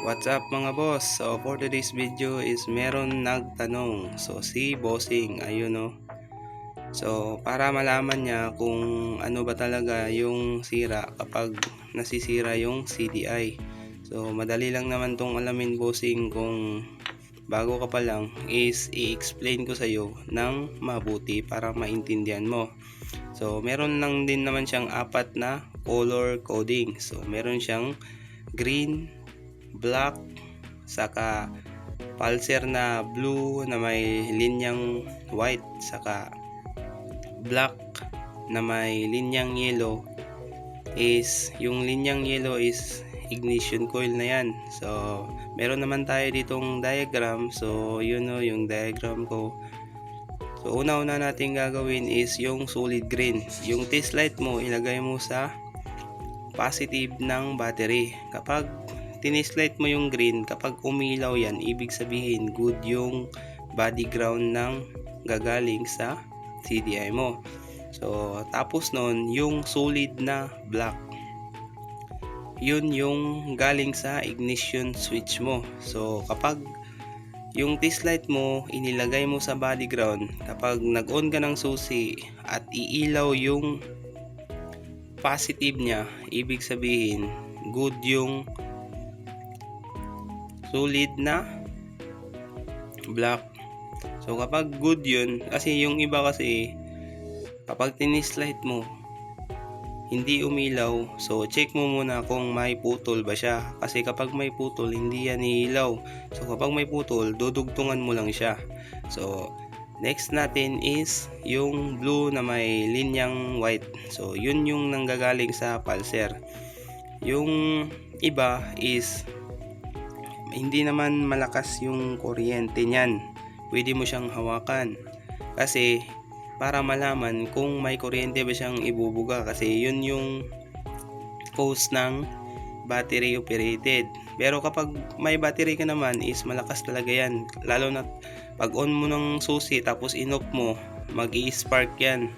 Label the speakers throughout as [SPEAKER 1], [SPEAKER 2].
[SPEAKER 1] What's up mga boss? So for today's video is meron nagtanong. So si Bossing, ayun no. So para malaman niya kung ano ba talaga yung sira kapag nasisira yung CDI. So madali lang naman tong alamin Bossing kung bago ka pa lang is i-explain ko sa iyo ng mabuti para maintindihan mo. So meron lang din naman siyang apat na color coding. So meron siyang green, black, saka pulser na blue na may linyang white, saka black na may linyang yellow. Is yung linyang yellow is ignition coil na yan. So meron naman tayo ditong diagram. So yun o yung diagram ko. So una-una natin gagawin is yung solid green. Yung test light mo ilagay mo sa positive ng battery. Kapag tinislight mo yung green, kapag umilaw yan, ibig sabihin good yung body ground ng gagaling sa CDI mo. So tapos nun yung solid na black, yun yung galing sa ignition switch mo. So kapag yung test light mo inilagay mo sa body ground, kapag nag-on ka ng susi at iilaw yung positive niya, ibig sabihin good yung solid na black. So kapag good yun, kasi yung iba kasi kapag tinislight mo hindi umilaw, so check mo muna kung may putol ba siya, kasi kapag may putol hindi yan iilaw. So kapag may putol dudugtungan mo lang siya. So next natin is yung blue na may linyang white. So yun yung nanggagaling sa pulser. Yung iba is hindi naman malakas yung kuryente niyan. Pwede mo siyang hawakan kasi para malaman kung may kuryente ba siyang ibubuga, kasi yun yung cause ng battery operated. Pero kapag may battery ka naman is malakas talaga yan, lalo na pag on mo ng susi tapos in-off mo, mag-i-spark yan.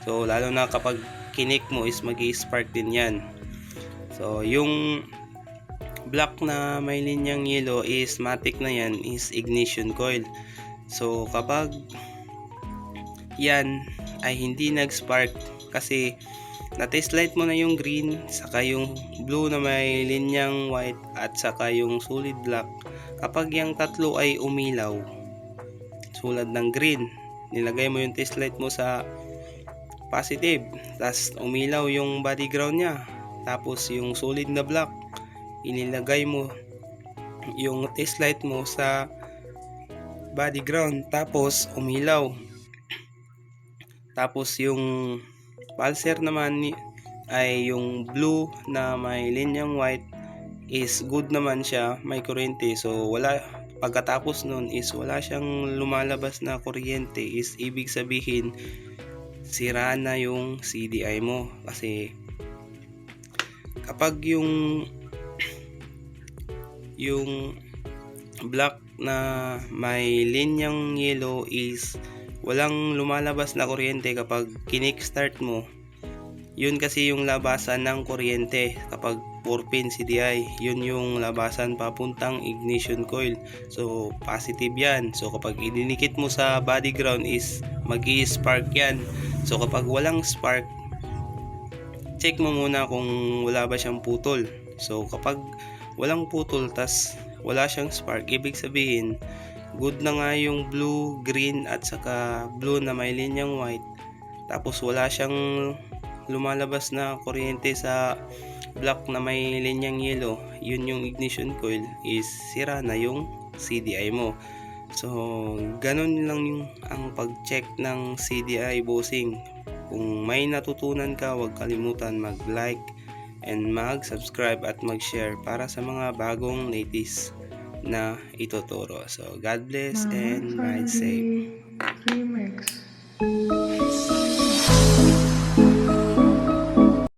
[SPEAKER 1] So lalo na kapag kinik mo is mag-i-spark din yan. So yung black na may linyang yellow is matic na yan, is ignition coil. So kapag yan ay hindi nag-spark kasi na-test light mo na yung green, saka yung blue na may linyang white, at saka yung solid black, kapag yung tatlo ay umilaw tulad ng green, nilagay mo yung test light mo sa positive, tapos umilaw yung body ground nya, tapos yung solid na black inilagay mo yung test light mo sa body ground, tapos umilaw. Tapos yung pulser naman ay yung blue na may linyang white is good naman siya, may kuryente. So wala, pagkatapos nun is wala siyang lumalabas na kuryente, is ibig sabihin sira na yung CDI mo. Kasi kapag yung black na may linyang yellow is walang lumalabas na kuryente, kapag kick-start mo, yun kasi yung labasan ng kuryente. Kapag 4-pin CDI, yun yung labasan papuntang ignition coil. So positive yan. So kapag idinikit mo sa body ground is mag-i-spark yan. So kapag walang spark, check mo muna kung wala ba siyang putol. So kapag walang putol tas wala siyang spark, ibig sabihin good na nga yung blue, green, at saka blue na may linyang white, tapos wala siyang lumalabas na kuryente sa black na may linyang yellow, yun yung ignition coil, is sira na yung CDI mo. So ganun lang yung ang pag-check ng CDI, bossing. Kung may natutunan ka, huwag kalimutan mag-like and mag-subscribe at mag-share para sa mga bagong latest na ituturo. So God bless and ride safe.
[SPEAKER 2] Remix.